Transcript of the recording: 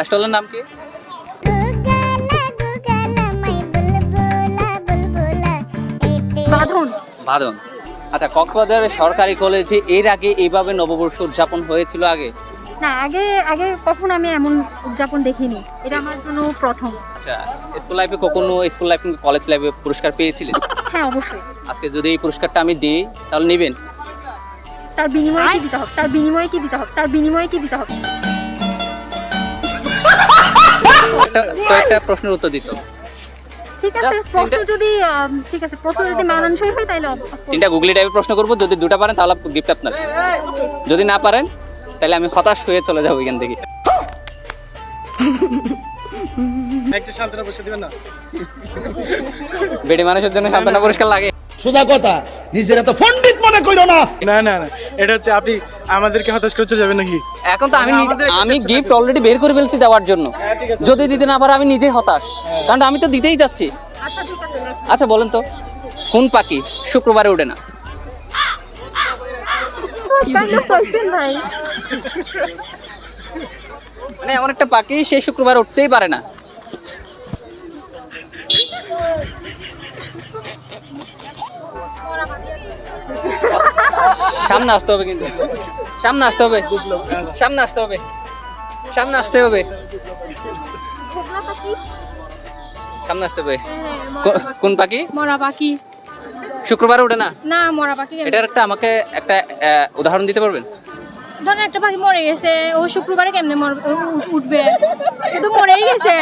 স্টলের নাম কি? বাঁধন। বাঁধন। আচ্ছা, কক্সবাজারের সরকারি কলেজে এর আগে এইভাবে নববর্ষ উদযাপন হয়েছিল আগে? না, আগে আগে কখনো আমি এমন উদযাপন দেখিনি, এটা আমার জন্য প্রথম। আচ্ছা, স্কুল লাইফ কিংবা কলেজ লাইফে পুরস্কার পেয়েছিলেন? হ্যাঁ, অবশ্যই। আজকে যদি এই পুরস্কারটা আমি দিই তাহলে নেবেন? তার বিনিময়ে কি দিতে হবে? তার বিনিময়ে কি দিতে হবে? তার বিনিময়ে কি দিতে হবে? কয়েকটা প্রশ্নের উত্তর দিত। ঠিক আছে, Just প্রশ্ন যদি ঠিক আছে, প্রশ্ন যদি মানানসই হয় তাহলে তিনটা গুগলি টাইপের প্রশ্ন করবো, যদি দুটা পারেন তাহলে গিফট আপনার, যদি না পারেন তাহলে আমি হতাশ হয়ে চলে যাবো এখান থেকে। একটা সান্ত্বনা বসে দিবেন না? বেডি মানুষের জন্য সান্ত্বনা পুরস্কার লাগে? সোজা কথা, নিজের এত পণ্ডিত মনে করো না। না না না, এটা হচ্ছে আপনি আমাদেরকে হতাশ করে চলে যাবেন নাকি? এখন তো আমাদের একটা আমি চেষ্টা গিফট থাকবে। অলরেডি বের করে ফেলছি দেওয়ার জন্য, হ্যাঁ, ঠিক আছে। যদি দিতে না পারে আমি নিজেই হতাশ, কারণ আমি তো দিতেই যাচ্ছি। আচ্ছা ঠিক আছে, next। আচ্ছা বলেন তো, কোন পাখি শুক্রবারে ওঠে না? Kind of question, ভাই। মানে এমন একটা পাখি সে শুক্রবার উঠতেই পারে না। সামনে আসতে হবে, কিন্তু সামনে আসতে হবে, সামনে আসতে হবে, সামনে আসতে হবে, ঘোড়া পাখি? সামনে আসতে হবে। হ্যাঁ, কোন পাখি মরা পাখি। শুক্রবারে ওঠে না? না, মরা পাখি কেন? এটার আমাকে একটা উদাহরণ দিতে পারবেন? ধরেন একটা পাখি মরে গেছে, ও শুক্রবারে কেমনে উঠবে? ও তো মরেই গেছে।